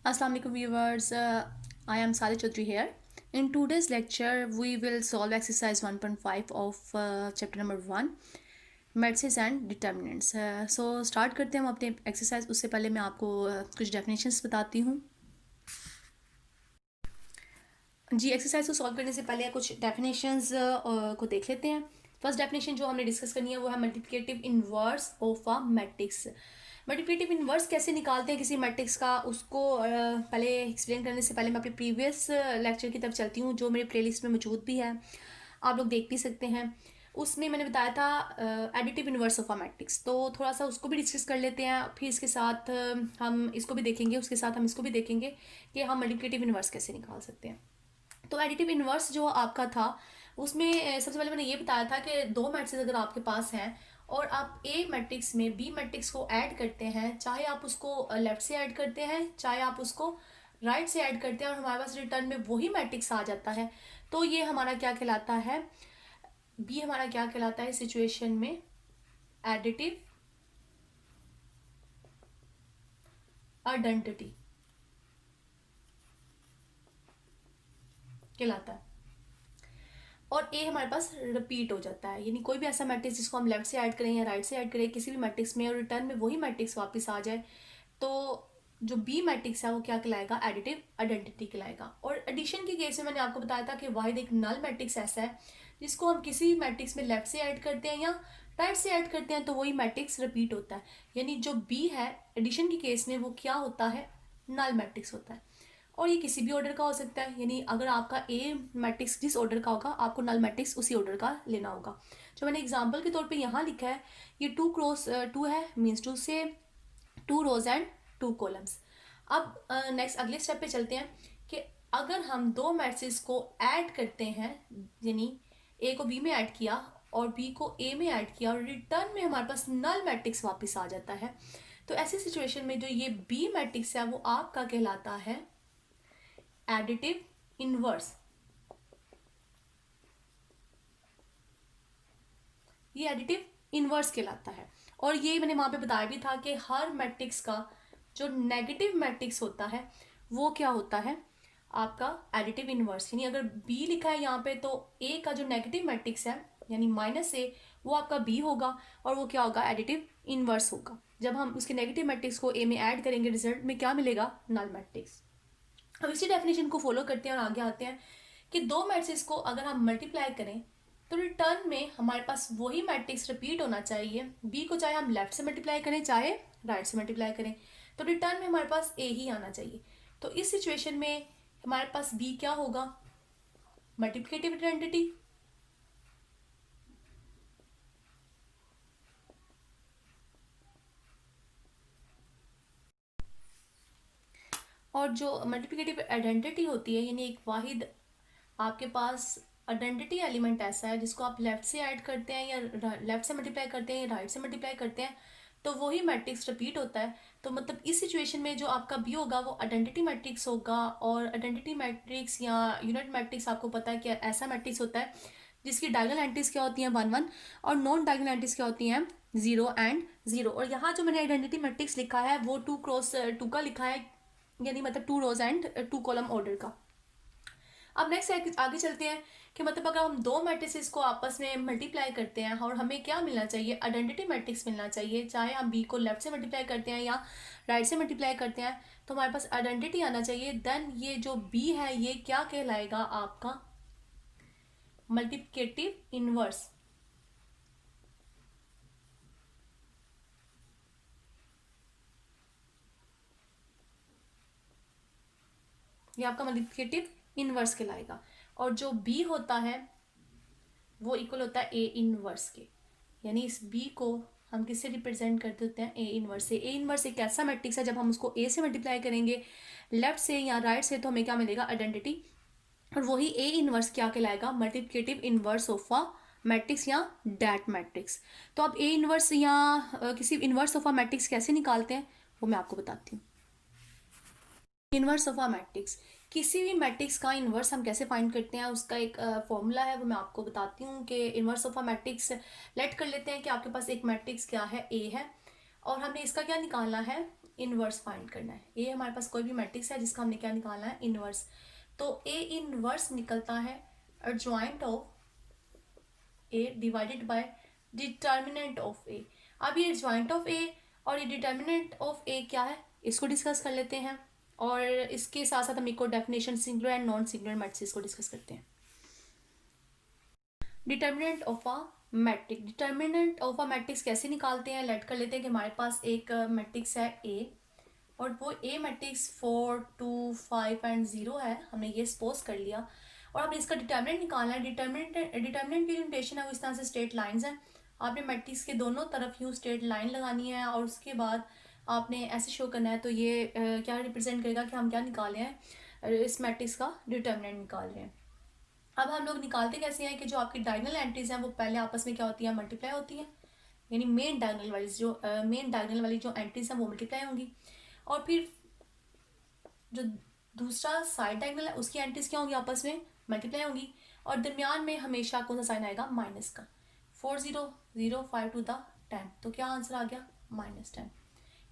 Assalamu alaikum viewers. I am Sally Chaudhary here. In today's lecture, we will solve exercise 1.5 of chapter number 1, matrices and determinants. So start करते हैं हम अपने exercise. उससे पहले मैं आपको कुछ definitions बताती हूँ. जी एक्सरसाइज को सॉल्व करने से पहले कुछ डेफिनेशंस को देख लेते हैं. फर्स्ट डेफिनेशन जो हमने डिस्कस करनी है वो है multiplicative inverse of a matrix. Multiplicative inverse कैसे निकालते हैं किसी मैट्रिक्स का, उसको पहले एक्सप्लेन करने से पहले मैं अपने प्रीवियस लेक्चर की तरफ चलती हूँ जो मेरे प्लेलिस्ट में मौजूद भी है, आप लोग देख भी सकते हैं. उसमें मैंने बताया था additive inverse of a matrix, तो थोड़ा सा उसको भी डिस्कस कर लेते हैं. फिर इसके साथ हम इसको भी देखेंगे, उसके साथ हम इसको भी देखेंगे कि हम मल्टीप्लिकेटिव इनवर्स कैसे निकाल सकते हैं. तो एडिटिव इनवर्स जो आपका था उसमें सबसे पहले मैंने ये बताया था कि दो मैट्रिक्स अगर आपके पास हैं और आप ए मैट्रिक्स में बी मैट्रिक्स को ऐड करते हैं, चाहे आप उसको लेफ्ट से ऐड करते हैं चाहे आप उसको राइट से ऐड करते हैं, और हमारे पास रिटर्न में वही मैट्रिक्स आ जाता है, तो ये हमारा क्या कहलाता है, बी हमारा क्या कहलाता है सिचुएशन में एडिटिव आइडेंटिटी कहलाता है. और ए हमारे पास रिपीट हो जाता है, यानी कोई भी ऐसा मैट्रिक्स जिसको हम लेफ्ट से ऐड करें या राइट से ऐड करें किसी भी मैट्रिक्स में और रिटर्न में वही मैट्रिक्स वापस आ जाए, तो जो बी मैट्रिक्स है वो क्या कहलाएगा, एडिटिव आइडेंटिटी कहलाएगा. और एडिशन के केस में मैंने आपको बताया था कि वाहिद एक नल मैट्रिक्स ऐसा है जिसको हम किसी भी मैट्रिक्स में लेफ्ट से ऐड करते हैं या राइट से ऐड करते हैं तो वही मैट्रिक्स रिपीट होता है. यानी जो बी है एडिशन के केस में वो क्या होता है, नल मैट्रिक्स होता है. और ये किसी भी ऑर्डर का हो सकता है, यानी अगर आपका ए मैट्रिक्स जिस ऑर्डर का होगा आपको नल मैट्रिक्स उसी ऑर्डर का लेना होगा. जो मैंने एग्जांपल के तौर पे यहाँ लिखा है, ये 2 क्रॉस 2 है, मीन्स टू से 2 रोज एंड 2 कॉलम्स. अब नेक्स्ट अगले स्टेप पे चलते हैं कि अगर हम दो मैट्रिक्स को ऐड करते हैं, यानी ए को बी में ऐड किया और बी को ए में ऐड किया और रिटर्न में हमारे पास नल मैट्रिक्स वापस आ जाता है, तो ऐसी सिचुएशन में जो ये बी मैट्रिक्स है वो आपका कहलाता है एडिटिव इनवर्स. ये एडिटिव इनवर्स कहलाता है. और ये मैंने वहां पे बताया भी था कि हर मैट्रिक्स का जो नेगेटिव मैट्रिक्स होता है वो क्या होता है, आपका एडिटिव इनवर्स. यानी अगर बी लिखा है यहाँ पे तो ए का जो नेगेटिव मैट्रिक्स है यानी -a वो आपका बी होगा और वो क्या होगा, एडिटिव इनवर्स होगा. जब हम उसके नेगेटिव मैट्रिक्स को ए में ऐड करेंगे रिजल्ट में क्या मिलेगा, नल मैट्रिक्स. अब इसी डेफिनेशन को फॉलो करते हैं और आगे आते हैं कि दो मैट्रिक्स को अगर हम मल्टीप्लाई करें तो रिटर्न में हमारे पास वही मैट्रिक्स रिपीट होना चाहिए. बी को चाहे हम लेफ्ट से मल्टीप्लाई करें चाहे राइट से मल्टीप्लाई करें, तो रिटर्न में हमारे पास ए ही आना चाहिए. तो इस सिचुएशन में हमारे पास बी क्या होगा, मल्टीप्लिकेटिव आइडेंटिटी. और जो मल्टीप्लिकेटिव आइडेंटिटी होती है यानी एक वाहिद आपके पास आइडेंटिटी एलिमेंट ऐसा है जिसको आप लेफ्ट से ऐड करते हैं या लेफ्ट से मल्टीप्लाई करते हैं या राइट से मल्टीप्लाई करते हैं तो वही मैट्रिक्स रिपीट होता है. तो मतलब इस सिचुएशन में जो आपका बी होगा वो आइडेंटिटी मैट्रिक्स होगा. और आइडेंटिटी मैट्रिक्स या यूनिट मैट्रिक्स आपको पता है कि ऐसा मैट्रिक्स होता है जिसकी डायगोनल एंट्रीज क्या होती हैं 1 1 और नॉन डायगोनल एंट्रीज क्या होती हैं 0 एंड 0. और यहाँ जो मैंने आइडेंटिटी मैट्रिक्स लिखा है वो 2 क्रॉस 2 का लिखा है, यानी मतलब 2 रोज एंड 2 कॉलम ऑर्डर का. अब नेक्स्ट आगे चलते हैं कि मतलब अगर हम दो मैट्रिसेस को आपस में मल्टीप्लाई करते हैं और हमें क्या मिलना चाहिए, आइडेंटिटी मैट्रिक्स मिलना चाहिए. चाहे हम बी को लेफ्ट से मल्टीप्लाई करते हैं या राइट से मल्टीप्लाई करते हैं तो हमारे पास आइडेंटिटी आना चाहिए. देन ये जो बी है ये क्या कहलाएगा, आपका मल्टीप्लिकेटिव इनवर्स. ये आपका मल्टीप्लिकेटिव इनवर्स कहलाएगा. और जो बी होता है वो इक्वल होता है ए इनवर्स के. यानी इस बी को हम किससे रिप्रेजेंट कर देते हैं, ए इनवर्स से. ए इनवर्स एक ऐसा मैट्रिक्स है जब हम उसको ए से मल्टीप्लाई करेंगे लेफ्ट से या राइट से तो हमें क्या मिलेगा, आइडेंटिटी. और वही ए इनवर्स क्या कहलाएगा, multiplicative inverse of a matrix या डैट मैट्रिक्स. तो आप ए इनवर्स या किसी इनवर्स ऑफ अ मैट्रिक्स कैसे निकालते हैं वो मैं आपको बताती हूँ. इनवर्स ऑफ अ मैट्रिक्स, किसी भी मैट्रिक्स का इनवर्स हम कैसे फाइंड करते हैं उसका एक फॉर्मूला है वो मैं आपको बताती हूँ कि inverse of a matrix let कर लेते हैं कि आपके पास एक मैट्रिक्स क्या है, ए है और हमने इसका क्या निकालना है, इनवर्स फाइंड करना है। ए हमारे पास कोई भी मैट्रिक्स है जिसका हमने क्या निकालना है, इनवर्स। तो ए इनवर्स निकलता है adjoint of A divided by determinant of A. अब ये एडजॉइंट ऑफ ए और ये डिटर्मिनेंट ऑफ ए क्या है, इसको डिस्कस कर लेते हैं, और इसके साथ साथ हम एक और definition singular and non singular matrix को डिस्कस करते हैं। Determinant of a matrix, determinant of a matrix कैसे निकालते हैं, लेट कर लेते हैं कि हमारे पास एक मैट्रिक्स है ए, और वो ए मैट्रिक्स 4 2 5 एंड 0 है, हमने ये सपोज कर लिया। और आपने इसका डिटर्मिनेंट निकालना है। डिटर्मिनेंट की नोटेशन है वो इस तरह से स्ट्रेट लाइंस हैं। आपने मैट्रिक्स के दोनों तरफ यूँ स्ट्रेट लाइन लगानी है, और उसके बाद आपने ऐसे शो करना है। तो ये क्या रिप्रेजेंट करेगा कि हम क्या निकाले हैं, इस मैट्रिक्स का डिटर्मिनेंट निकाल रहे हैं। अब हम लोग निकालते कैसे हैं कि जो आपकी डायगोनल एंट्रीज हैं वो पहले आपस में क्या होती है, मल्टीप्लाई होती हैं, यानी मेन डायगोनल वाली जो एंट्रीज हैं वो मल्टीप्लाई होंगी, और फिर जो दूसरा साइड डायगोनल है उसकी एंट्रीज क्या होंगी, आपस में मल्टीप्लाई होंगी, और दरमियान में हमेशा कौन सा साइन आएगा, माइनस का। 4 0 0 5 टू द 10, तो क्या आंसर आ गया, -10।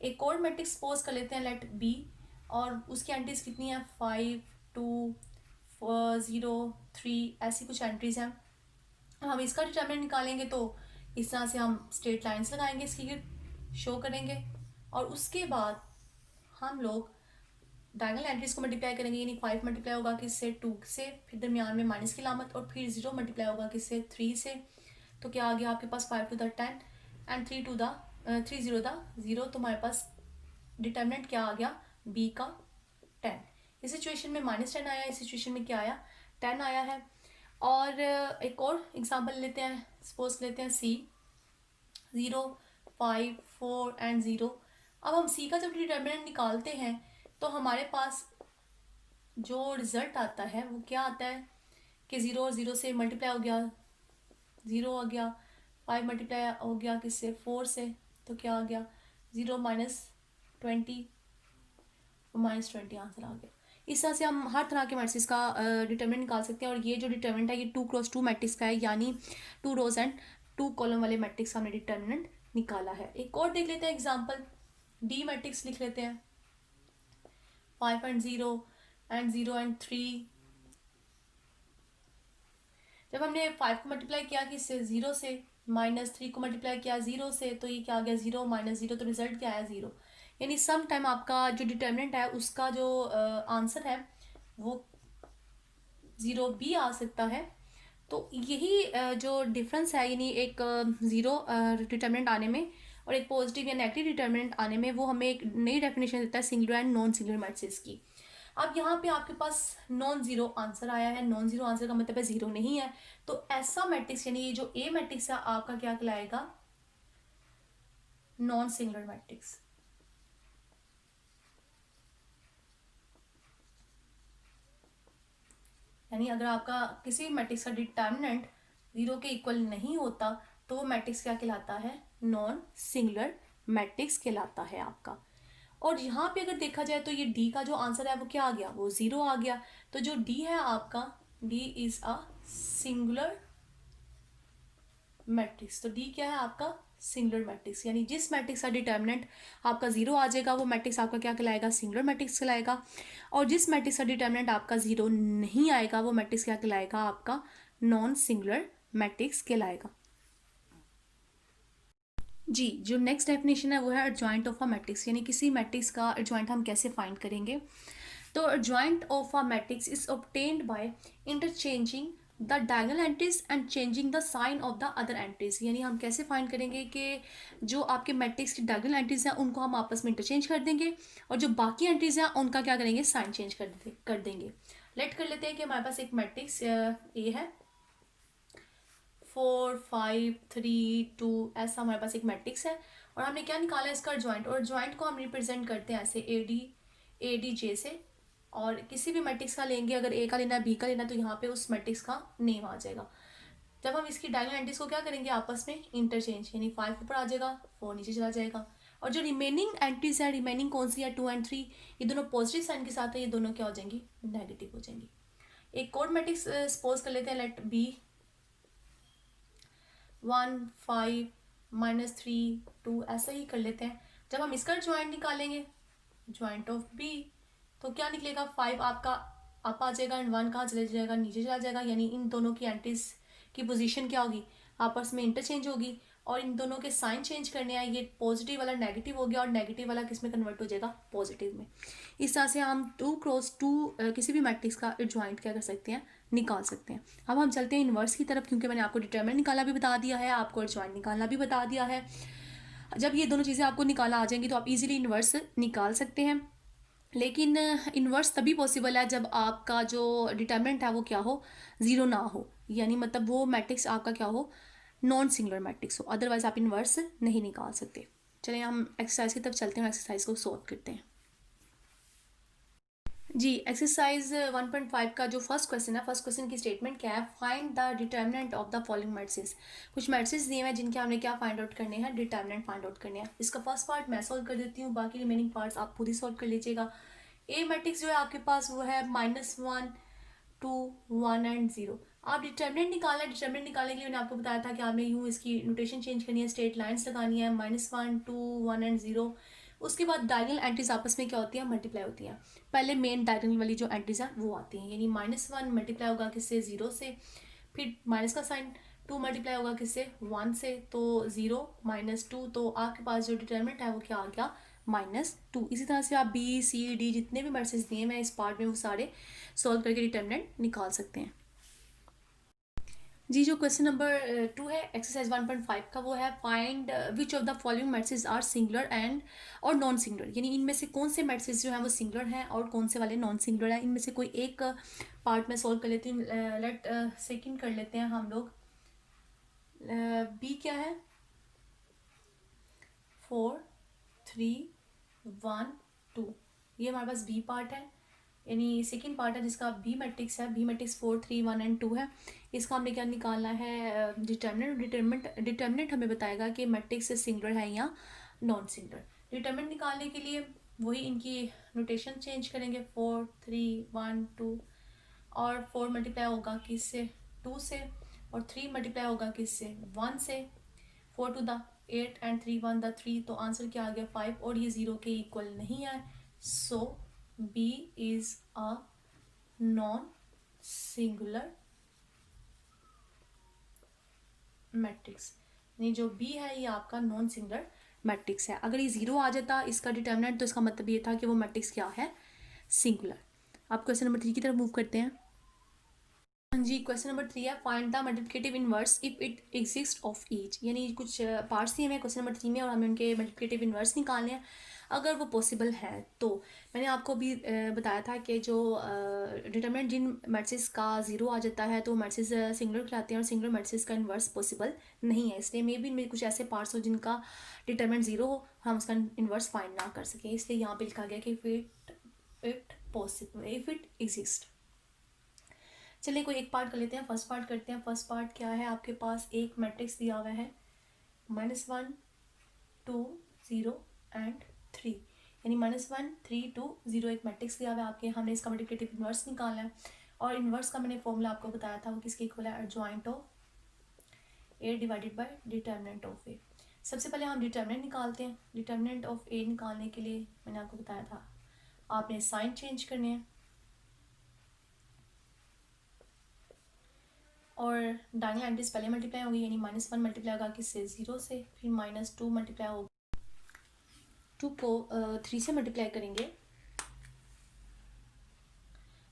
एक और मैट्रिक्स सपोज कर लेते हैं, लेट बी, और उसकी एंट्रीज कितनी है, 5 2 0 3, ऐसी कुछ एंट्रीज हैं। हम इसका डिटर्मिनेंट निकालेंगे तो इस तरह से हम स्ट्रेट लाइंस लगाएंगे, इसकी शो करेंगे, और उसके बाद हम लोग डायगोनल एंट्रीज को मल्टीप्लाई करेंगे, यानी 5 मल्टीप्लाई होगा किससे, 2 से, फिर दरमियान में माइनस की लामत, और फिर 0 मल्टीप्लाई होगा किससे, 3 से। तो क्या आ गया आपके पास, 5 टू द 10 एंड 3 0 द 0। तो हमारे पास डिटर्मिनेंट क्या आ गया, बी का 10। इस सिचुएशन में -10 आया, इस सिचुएशन में क्या आया, 10 आया है। और एक और एग्जांपल लेते हैं, सपोज लेते हैं सी, 0 5 4 एंड 0। अब हम सी का जब डिटर्मिनेंट निकालते हैं तो हमारे पास जो रिजल्ट आता है वो क्या आता है कि 0 और 0 से मल्टीप्लाई हो गया, 0 आ गया, 5 मल्टीप्लाई हो गया किससे, 4 से, तो क्या आ गया, 0 -20, -20 आंसर आ गया। इस तरह से हम हर तरह के मैट्रिक्स का डिटर्मिनेंट निकाल सकते हैं, और ये जो डिटर्मिनेंट है ये 2 क्रॉस 2 मैट्रिक्स का है, यानी 2 रोज एंड 2 कॉलम वाले मैट्रिक्स का हमने डिटर्मिनेंट निकाला है। एक और देख लेते हैं एग्जांपल, डी मैट्रिक्स लिख लेते हैं, 5 एंड 0 एंड 0 एंड 3। जब हमने 5 को मल्टीप्लाई किया किससे, 0 से, -3 को मल्टीप्लाई किया 0 से, तो ये क्या आ गया, 0 -0, तो रिजल्ट क्या आया, 0। यानी सम टाइम आपका जो डिटर्मिनेंट है उसका जो आंसर है वो 0 भी आ सकता है। तो यही जो डिफरेंस है, यानी एक 0 डिटर्मिनेंट आने में और एक पॉजिटिव या नेगेटिव डिटर्मिनेंट आने में, वो हमें एक नई डेफिनेशन देता है singular and non singular matrix की। अब यहाँ पे आपके पास नॉन जीरो आंसर आया है, नॉन जीरो आंसर का मतलब है जीरो नहीं है, तो ऐसा मैट्रिक्स यानी ये जो ए मैट्रिक्स है आपका क्या कहलाएगा, नॉन सिंगुलर मैट्रिक्स। यानी अगर आपका किसी मैट्रिक्स का डिटर्मिनेंट जीरो के इक्वल नहीं होता तो वो मैट्रिक्स क्या कहलाता है, नॉन सिंगुलर मैट्रिक्स कहलाता है आपका। और यहाँ पे अगर देखा जाए तो ये डी का जो आंसर है वो क्या आ गया, वो जीरो आ गया। तो जो डी है आपका, D is a singular matrix. तो डी क्या है आपका, सिंगुलर मैट्रिक्स। यानी जिस मैट्रिक्स का डिटर्मिनेंट आपका जीरो आ जाएगा वो मैट्रिक्स आपका क्या कहलाएगा, सिंगुलर मैट्रिक्स कहलाएगा। और जिस मैट्रिक्स का डिटर्मिनेंट आपका जीरो नहीं आएगा वो मैट्रिक्स क्या कहलाएगा, आपका नॉन सिंगुलर मैट्रिक्स कहलाएगा। जी, जो नेक्स्ट डेफिनेशन है वो है एडजॉइंट ऑफ अ मैट्रिक्स। यानी किसी मैट्रिक्स का एडजॉइंट हम कैसे फाइंड करेंगे। तो adjoint of a matrix is obtained by interchanging the diagonal entries and changing the sign of the other entries. यानी हम कैसे फाइंड करेंगे कि जो आपके मैट्रिक्स की डायगोनल एंट्रीज हैं उनको हम आपस में इंटरचेंज कर देंगे, और जो बाकी एंट्रीज हैं उनका क्या करेंगे, साइन चेंज कर देंगे। लेट कर लेते हैं कि हमारे पास एक मैट्रिक्स ए है, 4 5 3 2, ऐसा हमारे पास एक मैट्रिक्स है, और हमने क्या निकाला है, इसका जॉइंट। और जॉइंट को हम रिप्रेजेंट करते हैं ऐसे ए डी जे से। और किसी भी मैट्रिक्स का लेंगे, अगर ए का लेना है, बी का लेना है, तो यहाँ पे उस मैट्रिक्स का नेम आ जाएगा। जब हम इसकी डायगोनल एंट्रीज को क्या करेंगे, आपस में इंटरचेंज, यानी 5 ऊपर आ जाएगा, 4 नीचे चला जाएगा। और जो रिमेनिंग एंट्रीज है, रिमेनिंग कौन सी है, 2 एंड 3, ये दोनों पॉजिटिव साइन के साथ है, ये दोनों क्या हो जाएंगी, नेगेटिव हो जाएंगी। एक और मैट्रिक्स सपोज कर लेते हैं, लेट बी 1 5 -3 2, ऐसा ही कर लेते हैं। जब हम इसका ज्वाइंट निकालेंगे ज्वाइंट ऑफ बी, तो क्या निकलेगा 5 आपका अप आ जाएगा एंड 1 कहाँ चले जाएगा, नीचे चला जाएगा, यानी इन दोनों की एंटीज की पोजीशन क्या होगी, आपस में इंटरचेंज होगी। और इन दोनों के साइन चेंज करने हैं, ये पॉजिटिव वाला नेगेटिव हो गया और नेगेटिव वाला किस में कन्वर्ट हो जाएगा, पॉजिटिव में। इस तरह से हम 2 क्रॉस 2 किसी भी मैट्रिक्स का एडजॉइंट क्या कर सकते हैं, निकाल सकते हैं। अब हम चलते हैं इन्वर्स की तरफ, क्योंकि मैंने आपको डिटरमिनेंट निकालना भी बता दिया है, आपको एडजॉइंट निकालना भी बता दिया है। जब ये दोनों चीज़ें आपको निकाला आ जाएंगी तो आप इजीली इन्वर्स निकाल सकते हैं। लेकिन इन्वर्स तभी पॉसिबल है जब आपका जो डिटरमिनेंट है वो क्या हो, ज़ीरो ना हो, यानी मतलब वो मैट्रिक्स आपका क्या हो, नॉन सिंगुलर मैट्रिक्स हो, अदरवाइज आप इन्वर्स नहीं निकाल सकते। चलिए हम एक्सरसाइज की तरफ चलते हैं और एक्सरसाइज को सॉल्व करते हैं। जी, एक्सरसाइज 1.5 का जो फर्स्ट क्वेश्चन है, फर्स्ट क्वेश्चन की स्टेटमेंट क्या है, find the determinant of the following matrices. कुछ मैट्रिसेस दिए हैं जिनके हमने क्या फाइंड आउट करने हैं, डिटर्मिनेंट फाइंड आउट करने हैं। इसका फर्स्ट पार्ट मैं सॉल्व कर देती हूँ, बाकी रिमेनिंग पार्ट्स आप खुद ही सॉल्व कर लीजिएगा। ए मैट्रिक्स जो है आपके पास वो है -1 2 1 एंड 0। आप डिटर्मिनेंट निकालना है, डिटर्मिनेंट निकालने के लिए मैंने आपको बताया था कि आपने यूँ इसकी नोटेशन चेंज करनी है, स्ट्रेट लाइन्स लगानी है, -1 2 1 एंड 0। उसके बाद डायगोनल एंट्रीज आपस में क्या होती है, मल्टीप्लाई होती हैं। पहले मेन डायगोनल वाली जो एंट्रीज हैं वो आती हैं, यानी -1 मल्टीप्लाई होगा किससे, 0 से, फिर माइनस का साइन, 2 मल्टीप्लाई होगा किससे, 1 से, तो 0 -2, तो आपके पास जो डिटर्मिनेंट है वो क्या आ गया, -2। इसी तरह से आप बी सी डी जितने भी मैट्रिक्स दिए मैं इस पार्ट में वो सारे सॉल्व करके डिटर्मिनेंट निकाल सकते हैं। जी, जो क्वेश्चन नंबर 2 है एक्सरसाइज 1.5 का, वो है find which of the following matrices are singular and और नॉन सिंगुलर, यानी इनमें से कौन से मैट्रिसेस जो हैं वो सिंगुलर हैं और कौन से वाले नॉन सिंगुलर हैं। इनमें से कोई एक पार्ट में सॉल्व कर लेती हूँ। लेट सेकंड कर लेते हैं हम लोग। बी क्या है, 4 3 1 2, ये हमारे पास बी पार्ट है, यानी सेकेंड पार्ट है जिसका बी मैट्रिक्स है। बी मैट्रिक्स 4 3 1 एंड 2 है। इसका हमने क्या निकालना है, डिटर्मिनेंट। डिटर्मिनेंट हमें बताएगा कि मैट्रिक्स सिंगुलर है या नॉन सिंगुलर। डिटर्मिनेंट निकालने के लिए वही इनकी नोटेशन चेंज करेंगे, 4 3 1 2, और 4 मल्टीप्लाई होगा किससे, 2 से, और 3 मल्टीप्लाई होगा किससे, 1 से, 4 टू द 8 एंड 3 1 द 3, तो आंसर क्या आ गया 5, और ये 0 के इक्वल नहीं है। So B is a non singular matrix, यानी जो बी है ये आपका नॉन सिंगुलर मैट्रिक्स है। अगर ये 0 आ जाता इसका डिटर्मिनेंट, तो इसका मतलब ये था कि वो मैट्रिक्स क्या है, सिंगुलर। आप क्वेश्चन नंबर 3 की तरफ मूव करते हैं। हाँ जी, क्वेश्चन नंबर 3 है find the multiplicative inverse if it exist of each, यानी कुछ पार्ट्स दिए हैं क्वेश्चन नंबर 3 में और हमें उनके मल्टीप्लिकेटिव इनवर्स निकालने हैं अगर वो पॉसिबल है तो। मैंने आपको भी बताया था कि जो डिटरमिनेंट जिन मैट्रिसेस का 0 आ जाता है तो मैट्रिसेस सिंगुलर कहलाते हैं और सिंगुलर मैट्रिसेस का इनवर्स पॉसिबल नहीं है। इसलिए मे बी कुछ ऐसे पार्ट्स हो जिनका डिटरमिनेंट 0 हो, हम उसका इनवर्स फाइंड ना कर सकें, इसलिए यहाँ पे लिखा गया कि it possible if it exist. चलिए कोई एक पार्ट कर लेते हैं, फर्स्ट पार्ट करते हैं। फर्स्ट पार्ट क्या है, आपके पास एक मैट्रिक्स दिया हुआ है -1 2 0 एंड 3, यानी -1 3 2 0 एक मैट्रिक्स दिया हुआ है आपके। हमने इसका मल्टीप्लिकेटिव इनवर्स निकालना है और इनवर्स का मैंने फॉर्मूला आपको बताया था, वो किसके इक्वल है, adjoint of A divided by determinant of A. सबसे पहले हम डिटर्मिनेंट निकालते हैं। डिटर्मिनेंट ऑफ ए निकालने के लिए मैंने आपको बताया था आपने साइन चेंज करने हैं और डायगोनल एंट्रीज पहले मल्टीप्लाई होगी, यानी -1 मल्टीप्लाई होगा किससे, 0 से, फिर -2 मल्टीप्लाई होगा, 2 को 3 से मल्टीप्लाई करेंगे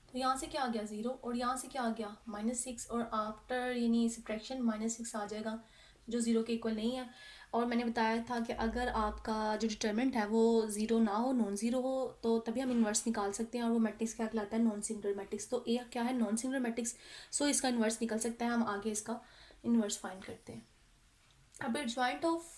तो यहाँ से क्या आ गया 0 और यहाँ से क्या आ गया -6, और आफ्टर यानी सब्ट्रैक्शन -6 आ जाएगा जो 0 के इक्वल नहीं है। और मैंने बताया था कि अगर आपका जो डिटर्मिनेंट है वो 0 ना हो, नॉन ज़ीरो हो, तो तभी हम इन्वर्स निकाल सकते हैं और वो मैट्रिक्स क्या कहलाता है, नॉन सिंगुलर मैट्रिक्स। तो ए क्या है, नॉन सिंगुलर मैट्रिक्स, सो इसका इन्वर्स निकल सकता है। हम आगे इसका इन्वर्स फाइंड करते हैं। अब एडजॉइंट ऑफ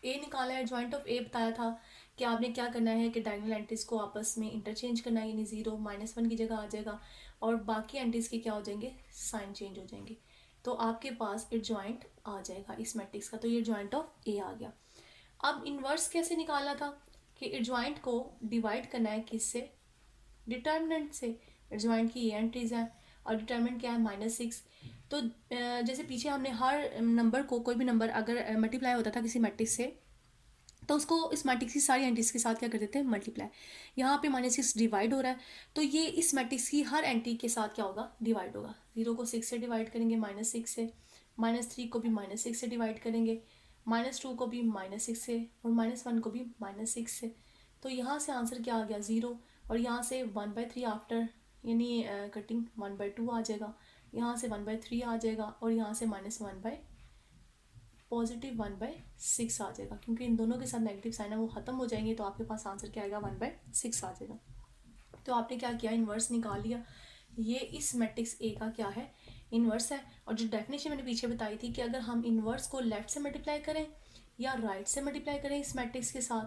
ए निकाला है। एडजॉइंट ऑफ ए बताया था कि आपने क्या करना है कि डायगोनल एंट्रीज को आपस में इंटरचेंज करना है, यानी 0 -1 की जगह आ जाएगा और बाकी एंट्रीज के क्या हो जाएंगे, साइन चेंज हो जाएंगे, तो आपके पास एडजॉइंट आ जाएगा इस मैट्रिक्स का। तो ये एडजॉइंट ऑफ ए आ गया। अब इन्वर्स कैसे निकालना था कि एडजॉइंट को डिवाइड करना है किससे, डिटर्मिनेंट से। एडजॉइंट की ये एंट्रीज हैं और डिटर्मिनेंट क्या है, -6। तो जैसे पीछे हमने हर नंबर को, कोई भी नंबर अगर मल्टीप्लाई होता था किसी मैट्रिक्स से तो उसको इस मैट्रिक्स की सारी एंट्रीज के साथ क्या कर देते हैं, मल्टीप्लाई। यहाँ पे -6 डिवाइड हो रहा है, तो ये इस मैट्रिक्स की हर एंट्री के साथ क्या होगा, डिवाइड होगा। 0 को 6 से डिवाइड करेंगे, -6 से, -3 को भी -6 से डिवाइड करेंगे, -2 को भी -6 से, और -1 को भी -6 से। तो यहाँ से आंसर क्या आ गया, 0। और यहाँ से 1/3 आफ्टर यानी कटिंग 1/2 आ जाएगा, यहाँ से 1/3 आ जाएगा, और यहाँ से +1/6 आ जाएगा, क्योंकि इन दोनों के साथ नेगेटिव साइन है वो ख़त्म हो जाएंगे, तो आपके पास आंसर क्या आएगा, 1/6 आ जाएगा। तो आपने क्या किया, इन्वर्स निकाल लिया। ये इस मैट्रिक्स ए का क्या है, इन्वर्स है। और जो डेफिनेशन मैंने पीछे बताई थी कि अगर हम इन्वर्स को लेफ्ट से मल्टीप्लाई करें या राइट से मल्टीप्लाई करें इस मैट्रिक्स के साथ,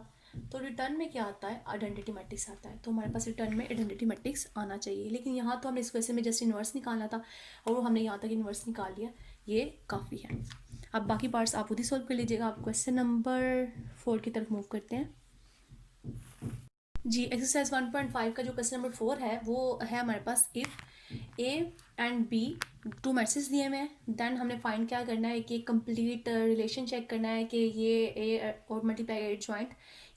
तो रिटर्न में क्या आता है, आइडेंटिटी मैट्रिक्स आता है। तो हमारे पास रिटर्न में आइडेंटिटी मैट्रिक्स आना चाहिए। लेकिन यहाँ तो हमने इस वजह से में जस्ट इन्वर्स निकालना था, और वो हमने यहाँ तक इन्वर्स निकाल लिया, ये काफ़ी है। अब बाकी पार्ट्स आप खुद ही सॉल्व कर लीजिएगा। आप क्वेश्चन नंबर 4 की तरफ मूव करते हैं। जी, एक्सरसाइज 1.5 का जो क्वेश्चन नंबर 4 है वो है हमारे पास, if A and B two matrix दिए हुए हैं, देन हमने फाइंड क्या करना है कि कंप्लीट रिलेशन चेक करना है कि ये ए और मल्टीप्लाई ए जॉइंट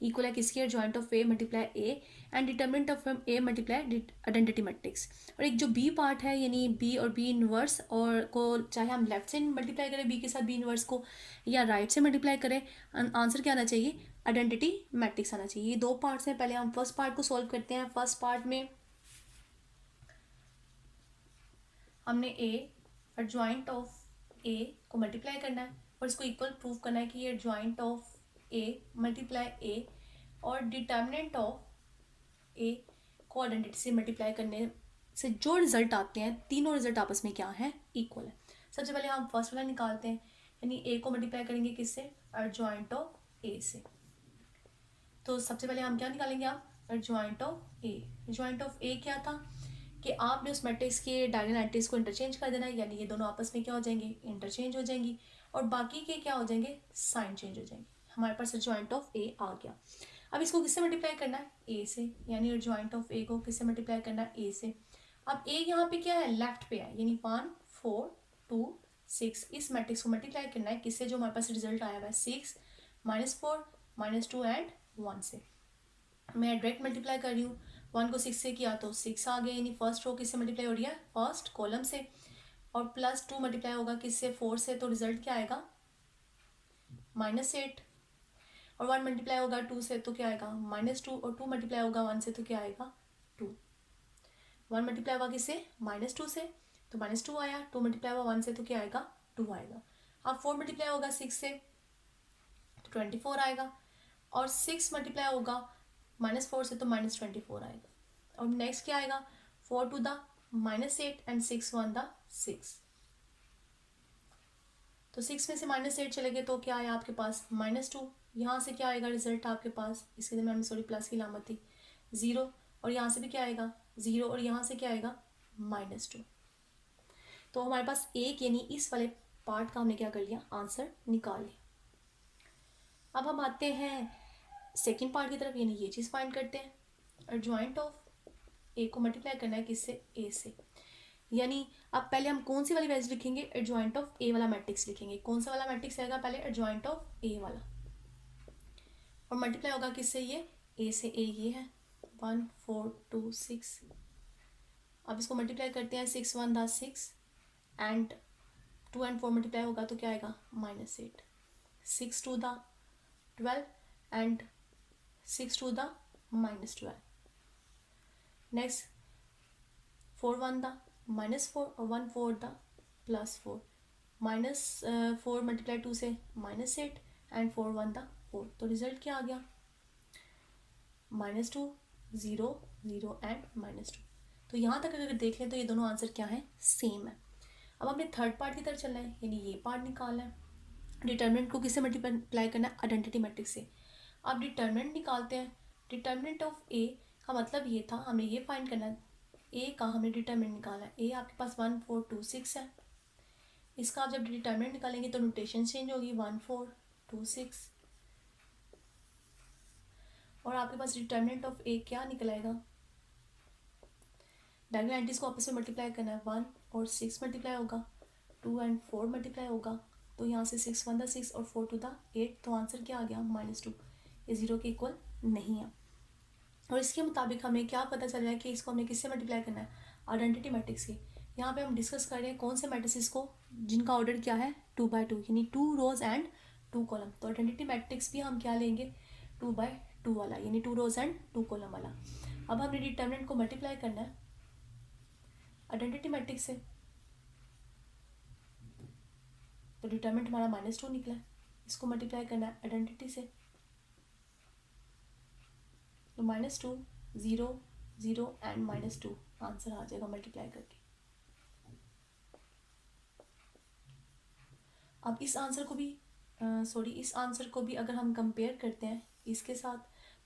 इक्वल है किसके, joint of A multiply A, and determinant of A multiply identity matrix. और एक जो बी पार्ट है यानी बी और बी इनवर्स, और को चाहे हम लेफ्ट से मल्टीप्लाई करें बी के साथ बी इनवर्स को, या राइट से मल्टीप्लाई करें, आंसर क्या आना चाहिए, आइडेंटिटी मैट्रिक्स आना चाहिए। ये दो पार्ट्स हैं, पहले हम फर्स्ट पार्ट को सॉल्व करते हैं। फर्स्ट पार्ट में हमने ए एडजॉइंट ऑफ ए को मल्टीप्लाई करना है, और इसको इक्वल प्रूव करना है कि ये एडजॉइंट ऑफ ए मल्टीप्लाई ए, और डिटर्मिनेंट ऑफ ए को आइडेंटिटी से मल्टीप्लाई करने से जो रिजल्ट आते हैं, तीनों रिजल्ट आपस में क्या है, इक्वल है। सबसे पहले हम फर्स्ट वाला निकालते हैं, यानी ए को मल्टीप्लाई करेंगे किससे, एडजॉइंट ऑफ ए से। तो सबसे पहले हम क्या निकालेंगे, आप adjoint of A. Adjoint of A क्या था कि आपने उस मैट्रिक्स के डायगोनल एंट्रीज को इंटरचेंज कर देना है, यानी ये दोनों आपस में क्या हो जाएंगे, इंटरचेंज हो जाएंगी, और बाकी के क्या हो जाएंगे, साइन चेंज हो जाएंगे। हमारे पास एडजॉइंट ऑफ ए आ गया। अब इसको किससे मल्टीप्लाई करना है, ए से, यानी एडजॉइंट ऑफ ए को किससे मल्टीप्लाई करना है, ए से। अब ए यहाँ पे क्या है, लेफ्ट पे है, यानी 1 4 2 6। इस मैट्रिक्स को मल्टीप्लाई करना है किससे, जो हमारे पास रिजल्ट आया हुआ है 6 -4 -2 एंड 1 से। मैं डायरेक्ट मल्टीप्लाई कर रही हूँ, 1 को 6 से किया तो 6 आ गया, यानी फर्स्ट रो किससे मल्टीप्लाई हो रही है, फर्स्ट कॉलम से, और +2 मल्टीप्लाई होगा किससे, 4 से, तो रिजल्ट क्या आएगा, -8। और 1 मल्टीप्लाई होगा 2 से तो क्या आएगा, -2, और 2 मल्टीप्लाई होगा 1 से तो क्या आएगा, 2। 1 मल्टीप्लाई होगा किससे, -2 से, तो -2 आया। 2 मल्टीप्लाई होगा 1 से तो क्या आएगा, 2 आएगा। अब 4 मल्टीप्लाई होगा 6 से तो 24 आएगा, और 6 मल्टीप्लाई होगा -4 से तो -24 आएगा। और नेक्स्ट क्या आएगा, 4 टू द -8 एंड 6 1 द 6। तो 6 में से -8 चले गए तो क्या आया आपके पास, -2। यहाँ से क्या आएगा रिजल्ट आपके पास, इसके लिए मैंने सॉरी प्लस की लामत थी, 0। और यहाँ से भी क्या आएगा, 0, और यहाँ से क्या आएगा, -2। तो हमारे पास एक यानी इस वाले पार्ट का हमने क्या कर लिया, आंसर निकाल लिया। अब हम आते हैं सेकेंड पार्ट की तरफ, यानी ये चीज़ फाइंड करते हैं। एडजॉइंट ऑफ ए को मल्टीप्लाई करना है किससे, ए से, यानी अब पहले हम कौन सी वाली वैल्यू लिखेंगे, एडजॉइंट ऑफ ए वाला मैट्रिक्स लिखेंगे। कौन सा वाला मैट्रिक्स आएगा, पहले एडजॉइंट ऑफ ए वाला, और मल्टीप्लाई होगा किससे, ये ए से। ए ये है 1 4 2 6। अब इसको मल्टीप्लाई करते हैं, 6 1 द 6 एंड 2 एंड 4 मल्टीप्लाई होगा तो क्या आएगा, -8। 6 2 the 12 and 6 2 the -12। Next 4 1 the -4, और 1 4 द +4। -4 मल्टीप्लाई 2 से -8 एंड 4 1 द 4। तो रिजल्ट क्या आ गया, -2 0 0 एंड -2। तो यहाँ तक अगर देख लें तो ये दोनों आंसर क्या है, सेम है। अब हमने थर्ड पार्ट की तरफ चलना है, यानी ये पार्ट निकालना है। डिटर्मिनेंट को किससे मल्टीप्लाई करना है, आइडेंटिटी मैट्रिक्स से। अब डिटर्मिनेंट निकालते हैं। डिटर्मिनेंट ऑफ ए का मतलब ये था, हमने ये फाइंड करना है, ए का हमने डिटर्मिनेंट निकाला है। ए आपके पास 1 4 2 6 है। इसका आप जब डिटर्मिनेंट निकालेंगे तो नोटेशन चेंज होगी, 1 4 2 6, और आपके पास डिटर्मिनेंट ऑफ ए क्या निकलेगा, डायगोनल एंट्रीज को आपस में मल्टीप्लाई करना है, 1 और 6 मल्टीप्लाई होगा, 2 एंड 4 मल्टीप्लाई होगा, तो यहाँ से 6 1 द 6 और 4 2 द 8। तो आंसर क्या आ गया, -2। ये 0 के इक्वल नहीं है। और इसके मुताबिक हमें क्या पता चल रहा है कि इसको हमने किससे मल्टीप्लाई करना है, आइडेंटिटी मैट्रिक्स के। यहाँ पे हम डिस्कस कर रहे हैं कौन से मैट्रिक्स को जिनका ऑर्डर क्या है 2x2, यानी 2 रोज एंड 2 कॉलम। तो आइडेंटिटी मैट्रिक्स भी हम क्या लेंगे 2x2 वाला, यानी 2 रोज एंड 2 कॉलम वाला। अब हमने डिटर्मिनेंट को मल्टीप्लाई करना है आइडेंटिटी मैट्रिक्स से, तो डिटर्मिनेंट हमारा -2 निकला है, इसको मल्टीप्लाई करना है आइडेंटिटी से, तो -2 0 0 एंड -2 आंसर आ जाएगा मल्टीप्लाई करके। अब इस आंसर को भी इस आंसर को भी अगर हम कंपेयर करते हैं इसके साथ,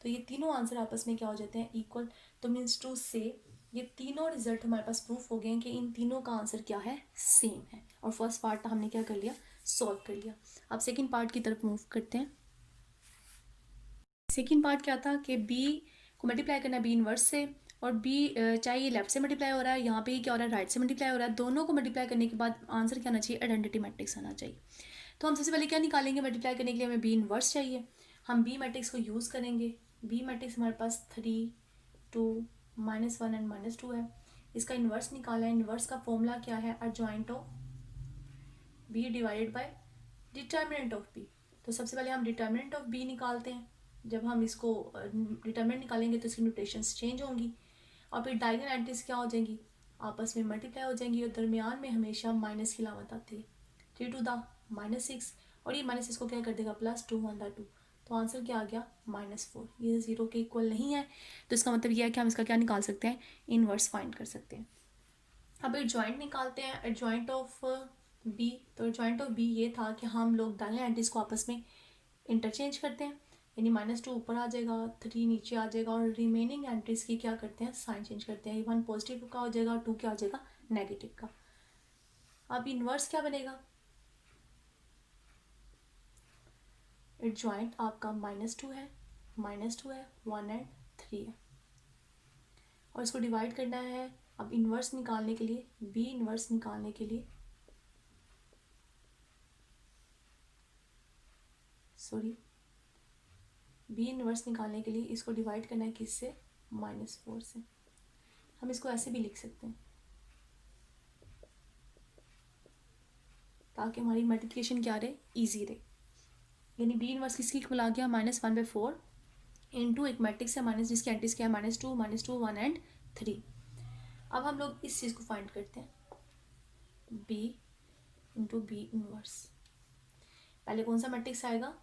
तो ये तीनों आंसर आपस में क्या हो जाते हैं इक्वल। तो मीन्स टू से ये तीनों रिजल्ट हमारे पास प्रूफ हो गए हैं कि इन तीनों का आंसर क्या है, सेम है। और फर्स्ट पार्ट हमने क्या कर लिया, सॉल्व कर लिया। अब सेकंड पार्ट की तरफ मूव करते हैं। सेकंड पार्ट क्या था कि बी को मल्टीप्लाई करना है बी इनवर्स से, और बी चाहे ये लेफ्ट से मल्टीप्लाई हो रहा है, यहाँ पे ये क्या हो रहा है राइट से मल्टीप्लाई हो रहा है, दोनों को मल्टीप्लाई करने के बाद आंसर क्या आना चाहिए, आइडेंटिटी मैट्रिक्स आना चाहिए। तो हम सबसे पहले क्या निकालेंगे, मल्टीप्लाई करने के लिए हमें बी इनवर्स चाहिए। हम बी मैट्रिक्स को यूज़ करेंगे। बी मैट्रिक्स हमारे पास 3 2 -1 एंड -2 है। इसका इन्वर्स निकाला है। इन्वर्स का फॉर्मूला क्या है, adjoint of B divided by determinant of B. तो सबसे पहले हम डिटर्मिनेंट ऑफ बी निकालते हैं। जब हम इसको डिटर्मिनेंट निकालेंगे तो इसकी नोटेशंस चेंज होंगी, और फिर डायगोनल एंट्रीज क्या हो जाएंगी, आपस में मल्टीप्लाई हो जाएंगी, और दरमियान में हमेशा माइनस की लामत आती है। 3 टू द -6, और ये -6 को क्या कर देगा +2 1 2। तो आंसर क्या आ गया -4। ये 0 के इक्वल नहीं है, तो इसका मतलब यह है कि हम इसका क्या निकाल सकते हैं, इनवर्स फाइंड कर सकते हैं। अब एडजॉइंट निकालते हैं, एडजॉइंट ऑफ बी। तो एडजॉइंट ऑफ बी ये था कि हम लोग डायगोनल एंट्रीज को आपस में इंटरचेंज करते हैं, यानी -2 ऊपर आ जाएगा, 3 नीचे आ जाएगा, और रिमेनिंग एंट्रीज की क्या करते हैं, साइन चेंज करते हैं। 1 पॉजिटिव का हो जाएगा, 2 क्या हो जाएगा, नेगेटिव का। अब इनवर्स क्या बनेगा, एडजॉइंट आपका -2 है, -2 है, 1 एंड 3 है, और इसको डिवाइड करना है। अब इनवर्स निकालने के लिए, बी इनवर्स निकालने के लिए, बी इनवर्स निकालने के लिए इसको डिवाइड करना है किससे, -4 से। हम इसको ऐसे भी लिख सकते हैं ताकि हमारी मल्टीप्लिकेशन क्या रहे, इजी रहे। यानी बी इनवर्स किसकी इक्वल आ गया, -1/4 इंटू एक मैट्रिक्स है माइनस, जिसकी एंट्रीज क्या है, -2 1 एंड 3। अब हम लोग इस चीज़ को फाइंड करते हैं, बी इंटू बी इनवर्स। पहले कौन सा मैट्रिक्स आएगा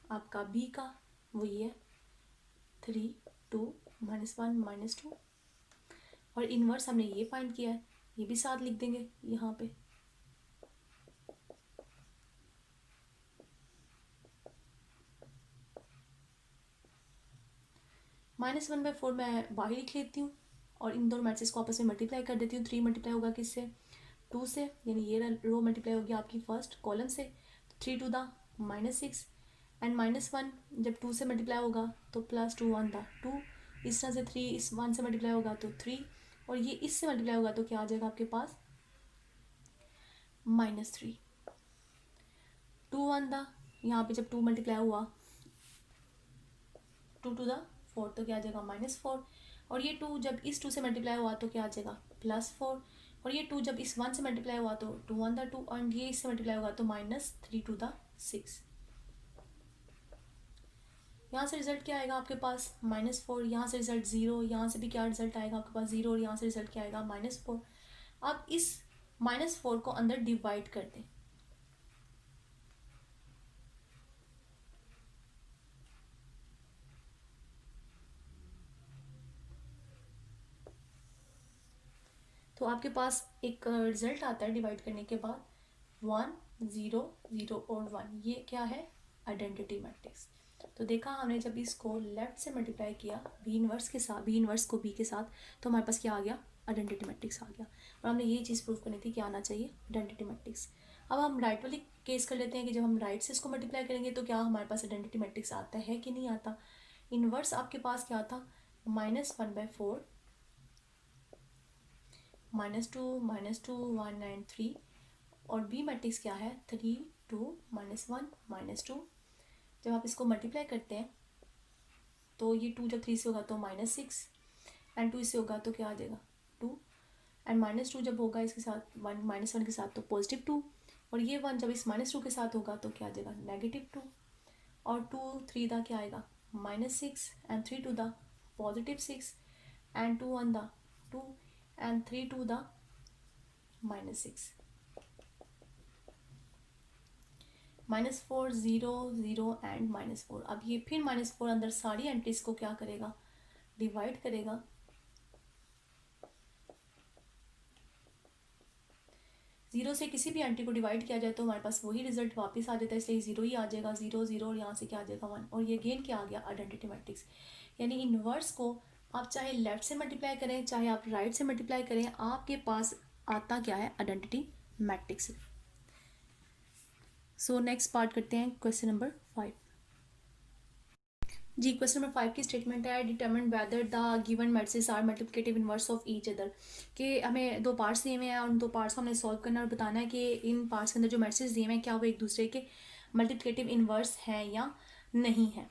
आपका बी का, वो ये है 3 2 -1 -2, और इनवर्स हमने ये फाइंड किया है, ये भी साथ लिख देंगे यहाँ पे। -1/4 मैं बाहर लिख लेती हूँ, और इन दोनों मैट्रिक्स को आपस में मल्टीप्लाई कर देती हूँ। 3 मल्टीप्लाई होगा किससे, 2 से, यानी ये रो मल्टीप्लाई होगी आपकी फर्स्ट कॉलम से, 3 टू द -6, एंड -1 जब 2 से मल्टीप्लाई होगा तो +2 1 द 2, इस तरह से 3 इस 1 से मल्टीप्लाई होगा तो 3, और ये इससे मल्टीप्लाई होगा तो क्या आ जाएगा आपके पास, -3। 2 1 द, यहाँ पे जब 2 मल्टीप्लाई हुआ 2 टू द 4, तो क्या आ जाएगा -4, और ये 2 जब इस 2 से मल्टीप्लाई हुआ तो क्या आ जाएगा +4, और ये 2 जब इस 1 से मल्टीप्लाई हुआ तो 2 1 द 2, और ये इससे मल्टीप्लाई होगा तो -3 टू द 6। यहाँ से रिजल्ट क्या आएगा आपके पास, -4, यहाँ से रिजल्ट 0, यहाँ से भी क्या रिजल्ट आएगा आपके पास 0, और यहाँ से रिजल्ट क्या आएगा -4। अब इस -4 को अंदर डिवाइड कर दें, तो आपके पास एक रिजल्ट आता है डिवाइड करने के बाद 1 0 0 और 1। ये क्या है, आइडेंटिटी मैट्रिक्स। तो देखा हमने जब इसको लेफ्ट से मल्टीप्लाई किया बी इनवर्स के साथ, बी इनवर्स को बी के साथ, तो हमारे पास क्या आ गया, आइडेंटिटी मैट्रिक्स आ गया। और हमने ये चीज़ प्रूव करनी थी कि आना चाहिए आइडेंटिटी मैट्रिक्स। अब हम राइट वाली केस कर लेते हैं कि जब हम राइट से इसको मल्टीप्लाई करेंगे तो क्या हमारे पास आइडेंटिटी मैट्रिक्स आता है कि नहीं आता। इनवर्स आपके पास क्या था, -1/4 -2 -2 1 एंड 3, और बी मैट्रिक्स क्या है 3 2 -1 -2। जब आप इसको मल्टीप्लाई करते हैं तो ये 2 जब 3 से होगा तो -6, एंड 2 इससे होगा तो क्या आ जाएगा 2, एंड -2 जब होगा इसके साथ -1 के साथ तो +2, और ये 1 जब इस -2 के साथ होगा तो क्या आ जाएगा -2, और 2 3 दा क्या आएगा -6, एंड 3 2 दा +6, एंड 2 1 दा 2, एंड 3 2 दा -6, -4 0 0 एंड -4। अब ये फिर -4 अंदर सारी एंट्रीज को क्या करेगा, डिवाइड करेगा। जीरो से किसी भी एंट्री को डिवाइड किया जाए तो हमारे पास वही रिजल्ट वापस आ जाता है, इसलिए जीरो ही आ जाएगा, 0 0, और यहाँ से क्या आ जाएगा 1, और ये गेन क्या आ गया आइडेंटिटी मैट्रिक्स। यानी इनवर्स को आप चाहे लेफ्ट से मल्टीप्लाई करें चाहे आप राइट से मल्टीप्लाई करें, आपके पास आता क्या है identity matrix. So next part करते हैं क्वेश्चन नंबर 5। जी, क्वेश्चन नंबर 5 की स्टेटमेंट है determine whether the given matrices are multiplicative inverse of each other. कि हमें दो पार्ट्स दिए हुए हैं और उन दो पार्ट्स को हमने सॉल्व करना है और बताना है कि इन पार्ट्स के अंदर जो मैट्रिसेस दिए हुए हैं क्या वो एक दूसरे के मल्टीप्लिकेटिव इनवर्स हैं या नहीं है।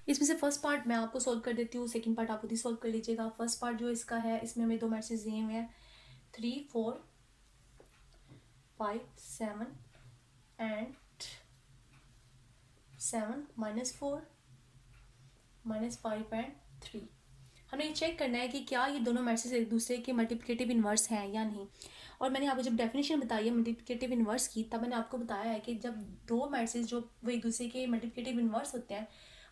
इसमें से फर्स्ट पार्ट मैं आपको सॉल्व कर देती हूँ, सेकंड पार्ट आप खुद ही सॉल्व कर लीजिएगा। फर्स्ट पार्ट जो इसका है इसमें हमें दो मैट्रिसेस दिए हुए हैं 3 4 5 7 एंड 7 -4 -5 एंड 3। हमें ये चेक करना है कि क्या ये दोनों मैट्रिसेस एक दूसरे के मल्टीप्लिकेटिव इनवर्स हैं या नहीं। और मैंने आपको जब डेफिनेशन बताई है मल्टीप्लिकेटिव इनवर्स की, तब मैंने आपको बताया है कि जब दो मैट्रिसेस जो वो एक दूसरे के मल्टीप्लिकेटिव इनवर्स होते हैं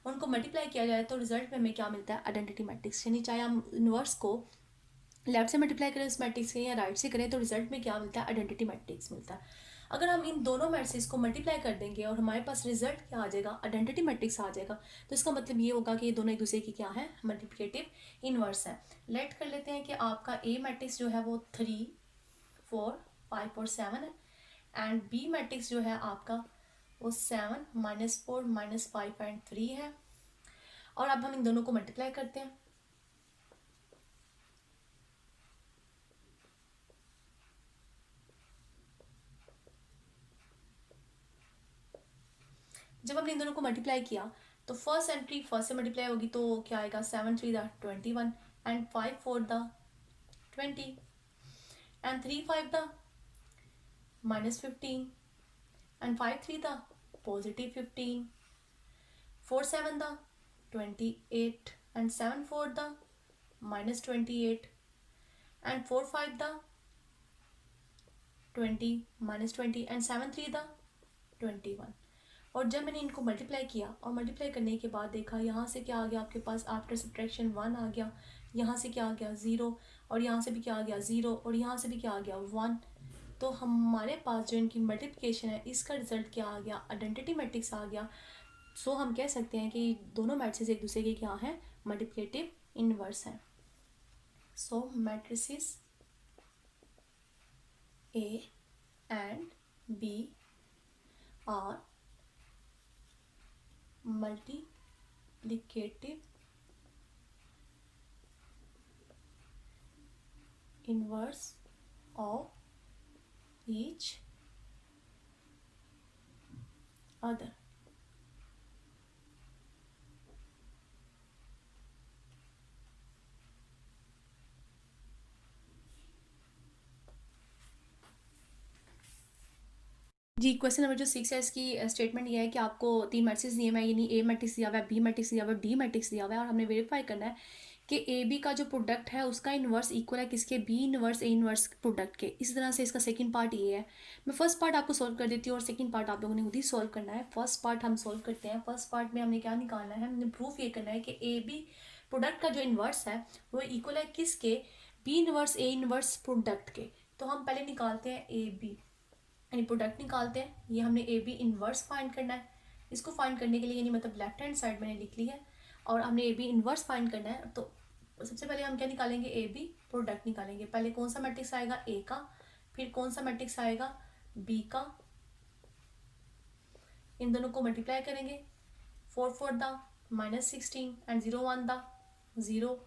उनको मल्टीप्लाई किया जाए तो रिजल्ट में हमें क्या मिलता है आइडेंटिटी मैट्रिक्स। यानी चाहे हम इनवर्स को लेफ्ट से मल्टीप्लाई करें उस मैट्रिक्स से या राइट से करें तो रिजल्ट में क्या मिलता है आइडेंटिटी मैट्रिक्स मिलता है। अगर हम इन दोनों मैट्रिक्स को मल्टीप्लाई कर देंगे और हमारे पास रिजल्ट क्या आ जाएगा आइडेंटिटी मैट्रिक्स आ जाएगा, तो इसका मतलब ये होगा कि ये दोनों एक दूसरे की क्या है मल्टीप्लिकेटिव इनवर्स है। लेट कर लेते हैं कि आपका ए मैट्रिक्स जो है वो 3 4 5 और 7 है, एंड बी मैट्रिक्स जो है आपका वो 7 -4 -5 एंड 3 है। और अब हम इन दोनों को मल्टीप्लाई करते हैं। जब हमने इन दोनों को मल्टीप्लाई किया तो फर्स्ट एंट्री फर्स्ट से मल्टीप्लाई होगी तो क्या आएगा 7 3 the 21 and 5 4 the 20 and 3 5 the -15 and 5 3 the +15 4 7 the 28 and 7 4 the -28 and 4 5 the 20 -20 and 7 3 the 21। और जब मैंने इनको मल्टीप्लाई किया और मल्टीप्लाई करने के बाद देखा यहाँ से क्या आ गया आपके पास आफ्टर सब्ट्रैक्शन 1 आ गया, यहाँ से क्या आ गया 0, और यहाँ से भी क्या आ गया 0, और यहाँ से भी क्या आ गया 1। तो हमारे पास जो इनकी मल्टीप्लिकेशन है इसका रिजल्ट क्या आ गया आइडेंटिटी मैट्रिक्स आ गया। सो हम कह सकते हैं कि दोनों मैट्रिसेस एक दूसरे के क्या हैं मल्टीप्लिकेटिव इनवर्स हैं। So matrices A and B are multiplicative inverse of each other। जी, क्वेश्चन नंबर जो 6 है इसकी स्टेटमेंट ये है कि आपको तीन मैट्रिक्स दिए हुए हैं, यानी ए मैट्रिक्स दिया हुआ है, बी मैट्रिक्स दिया हुआ है, डी मैट्रिक्स दिया हुआ है, और हमने वेरीफाई करना है कि ए बी का जो प्रोडक्ट है उसका इन्वर्स इक्वल है किसके B inverse A inverse product के। इस तरह से इसका सेकंड पार्ट ये है। मैं फर्स्ट पार्ट आपको सॉल्व कर देती हूँ और सेकंड पार्ट आप लोगों ने खुद ही सॉल्व करना है। फर्स्ट पार्ट हम सॉल्व करते हैं। फर्स्ट पार्ट में हमने क्या निकालना है, हमने प्रूफ ये करना है कि ए बी प्रोडक्ट का जो इन्वर्स है वो इक्वल है किसके B inverse A inverse product के। तो हम पहले निकालते हैं ए बी यानी प्रोडक्ट निकालते हैं। ये हमने ए बी इन्वर्स फाइंड करना है। इसको फाइंड करने के लिए यानी मतलब लेफ्ट हैंड साइड मैंने लिख ली है और हमने ए बी इन्वर्स फाइंड करना है। तो सबसे पहले हम क्या निकालेंगे ए बी प्रोडक्ट निकालेंगे। पहले कौन सा मैट्रिक्स आएगा ए का, फिर कौन सा मैट्रिक्स आएगा बी का, इन दोनों को मल्टीप्लाई करेंगे 4 4 the -16 and 0 1 the 0,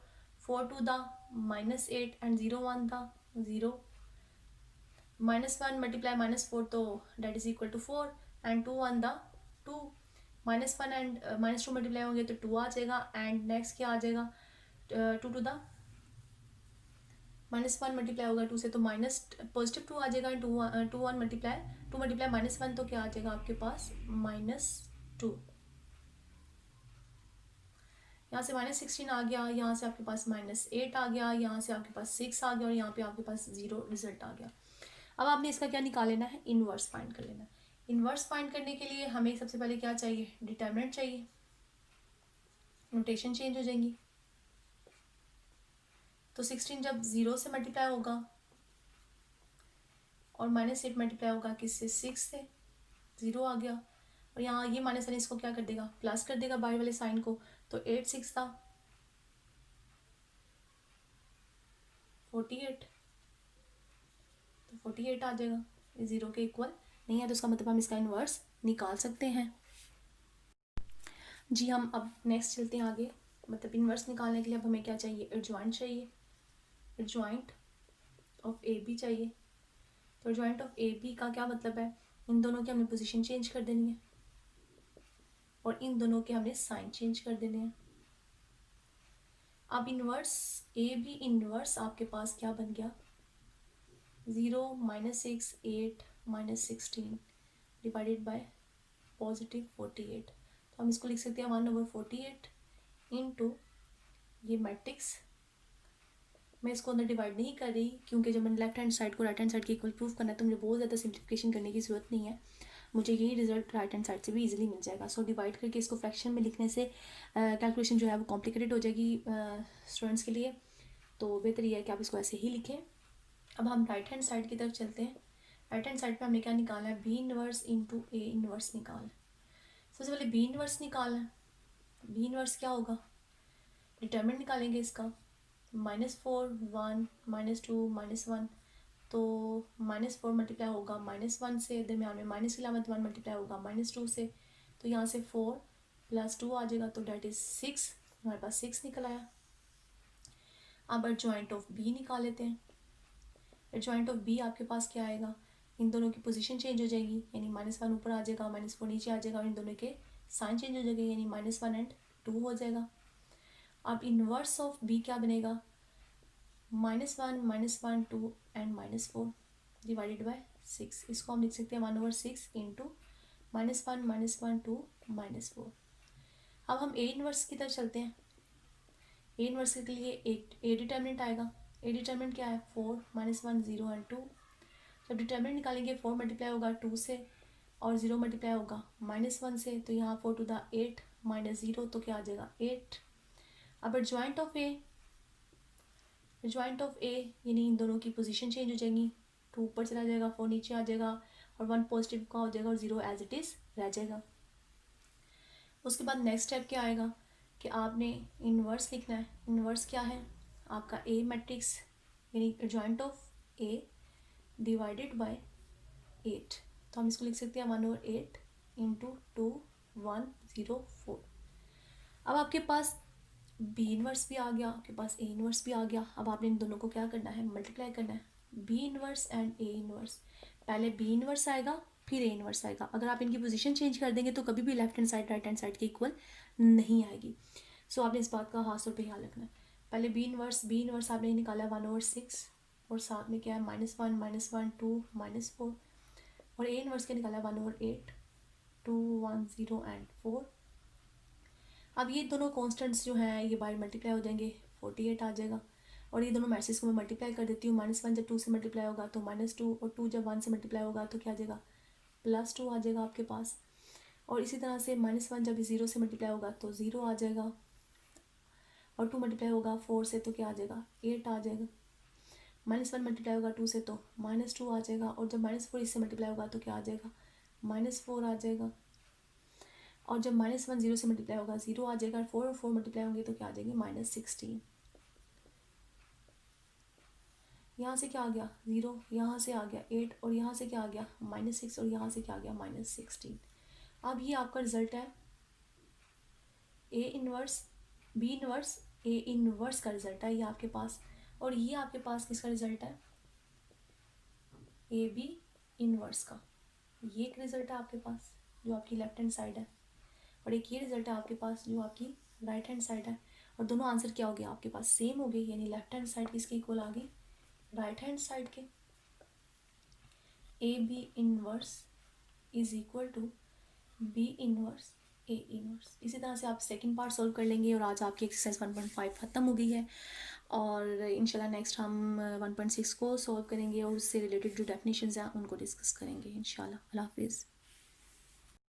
4 2 the -8 and 0 1 the 0, -1 multiply -4 तो det is equal to 4 and 2 1 the 2, -1 and -2 multiply होंगे तो 2 आ जाएगा, एंड नेक्स्ट क्या आ जाएगा, 2 टू द -1 मल्टीप्लाई होगा 2 से तो माइनस +2 आ जाएगा, 2 मल्टीप्लाई -1 तो क्या आ जाएगा आपके पास -2। यहाँ से -16 आ गया, यहाँ से आपके पास -8 आ गया, यहाँ से आपके पास 6 आ गया, और यहाँ पे आपके पास 0 रिजल्ट आ गया। अब आपने इसका क्या निकाल लेना है, इन्वर्स फाइंड कर लेना है। इन्वर्स फाइंड करने के लिए हमें सबसे पहले क्या चाहिए, डिटर्मिनेंट चाहिए, नोटेशन चेंज हो जाएंगी। तो 16 जब 0 से मल्टीप्लाई होगा और -8 मल्टीप्लाई होगा किससे, 6 से, 0 आ गया, और यहाँ ये माइनस साइन इसको क्या कर देगा, प्लस कर देगा बाहर वाले साइन को, तो 8 6 था 48, तो 48 आ जाएगा, ये 0 के इक्वल नहीं है, तो इसका मतलब हम इसका इन्वर्स निकाल सकते हैं। जी हम अब नेक्स्ट चलते हैं आगे, मतलब इन्वर्स निकालने के लिए अब हमें क्या चाहिए, एडजॉइंट चाहिए, एडजॉइंट ऑफ ए बी चाहिए। तो एडजॉइंट ऑफ ए बी का क्या मतलब है, इन दोनों की हमने पोजीशन चेंज कर देनी है और इन दोनों के हमने साइन चेंज कर देने हैं। अब इन्वर्स ए बी इन्वर्स आपके पास क्या बन गया, 0 -6 8 -16 डिवाइडेड बाय +48। तो हम इसको लिख सकते हैं 1/48 इंटू ये मैट्रिक्स, मैं इसको अंदर डिवाइड नहीं कर रही क्योंकि जब मैंने लेफ्ट हैंड साइड को राइट हैंड साइड के इक्वल प्रूफ करना है तो मुझे बहुत ज़्यादा सिंप्लीफिकेशन करने की ज़रूरत नहीं है, मुझे यही रिजल्ट राइट हैंड साइड से भी इजीली मिल जाएगा। सो डिवाइड करके इसको फ्रैक्शन में लिखने से कैलकुलेशन जो है वो कॉम्प्लिकेटेड हो जाएगी स्टूडेंट्स के लिए, तो बेहतर ये है कि आप इसको ऐसे ही लिखें। अब हम राइट हैंड साइड की तरफ चलते हैं। राइट हैंड साइड पे हमने क्या निकालना है, B inverse into A inverse निकाल। सबसे पहले बी इनवर्स निकालना है। बी इनवर्स क्या होगा, डिटर्मिनेंट निकालेंगे इसका, -4 1 -2 -1, तो -4 मल्टीप्लाई होगा -1 से, दरमियान में माइनस की अलामत 1 मल्टीप्लाई होगा -2 से, तो यहाँ से 4 + 2 आ जाएगा, तो डेट इज़ 6, हमारे पास 6 निकल आया। अब एडजॉइंट ऑफ बी निकाल लेते हैं। एडजॉइंट ऑफ बी आपके पास क्या आएगा, इन दोनों की पोजीशन चेंज हो जाएगी, यानी -1 ऊपर आ जाएगा, -4 नीचे आ जाएगा, और इन दोनों के साइन चेंज हो जाएंगे, यानी -1 एंड 2 हो जाएगा। अब इन्वर्स ऑफ बी क्या बनेगा, -1 -1 2 एंड -4 डिवाइडेड बाय 6, इसको हम लिख सकते हैं 1/6 इंटू -1 -1 2 -4। अब हम ए इन्वर्स की तरफ चलते हैं। ए इन्वर्स के लिए ए डिटर्मिनेंट आएगा। ए डिटर्मिनेंट क्या है, 4 -1 0 एंड 2। जब डिटर्मिनेंट निकालेंगे 4 मल्टीप्लाई होगा 2 से और 0 मल्टीप्लाई होगा -1 से, तो यहाँ 4 टू द 8 -0, तो क्या आ जाएगा 8। अब adjoint of A, adjoint of A यानी इन दोनों की पोजीशन चेंज हो जाएंगी, 2 ऊपर चला जाएगा 4 नीचे आ जाएगा, और 1 पॉजिटिव का हो जाएगा और 0 एज इट इज़ रह जाएगा। उसके बाद नेक्स्ट स्टेप क्या आएगा कि आपने इन्वर्स लिखना है। इन्वर्स क्या है आपका, ए मैट्रिक्स यानी adjoint of A divided bye 8, तो हम इसको लिख सकते हैं 1/8 इंटू 2 1 0 4। अब आपके पास बी इनवर्स भी आ गया, आपके पास ए इनवर्स भी आ गया। अब आपने इन दोनों को क्या करना है, मल्टीप्लाई करना है, B inverse and A inverse. पहले बी इनवर्स आएगा फिर ए इनवर्स आएगा। अगर आप इनकी पोजीशन चेंज कर देंगे तो कभी भी left hand side right hand side के इक्वल नहीं आएगी। सो आपने इस बात का खास तौर पर ख्याल रखना है। पहले बी इनवर्स आपने निकाला 1/6 और साथ में क्या है -1 -1 2 -4, और ए इनवर्स के निकाला 1/8 2 1 0 एंड 4। अब ये दोनों कॉन्स्टेंट्स जो हैं ये बाहर मल्टीप्लाई हो जाएंगे, 48 आ जाएगा, और ये दोनों मैट्रिक्स को मैं मल्टीप्लाई कर देती हूँ। -1 जब 2 से मल्टीप्लाई होगा तो -2, और 2 जब 1 से मल्टीप्लाई होगा तो क्या आ जाएगा, +2 आ जाएगा आपके पास। और इसी तरह से -1 जब 0 से मल्टीप्लाई होगा तो 0 आ जाएगा, और 2 मल्टीप्लाई होगा 4 से तो क्या आ जाएगा 8 आ जाएगा। -1 मल्टीप्लाई होगा 2 से तो -2 आ जाएगा, और जब -4 इससे मल्टीप्लाई होगा तो क्या आ जाएगा -4 आ जाएगा, और जब -1 0 से मल्टीप्लाई होगा 0 आ जाएगा, 4 और 4 मल्टीप्लाई होंगे तो क्या आ जाएगी -16। यहाँ से क्या आ गया 0, यहाँ से आ गया 8, और यहाँ से क्या आ गया -6, और यहाँ से क्या आ गया -16। अब ये आपका रिजल्ट है A inverse B inverse A inverse का रिजल्ट है ये आपके पास, और ये आपके पास किसका रिजल्ट है, ए बी इनवर्स का। ये एक रिजल्ट है आपके पास जो आपकी लेफ्ट हैंड साइड है, और एक ये रिजल्ट है आपके पास जो आपकी राइट हैंड साइड है। और दोनों आंसर क्या हो गया आपके पास, सेम हो गए, यानी लेफ्ट हैंड साइड किसके इक्वल आ गई, राइट हैंड साइड के। A B inverse is equal to B inverse A inverse. इसी तरह से आप सेकंड पार्ट सॉल्व कर लेंगे। और आज आपकी एक्सरसाइज 1.5 ख़त्म हो गई है और इंशाल्लाह नेक्स्ट हम 1.6 को सॉल्व करेंगे और उससे रिलेटेड जो डेफिनेशंस हैं उनको डिस्कस करेंगे इंशाल्लाह। अल्लाह हाफिज़।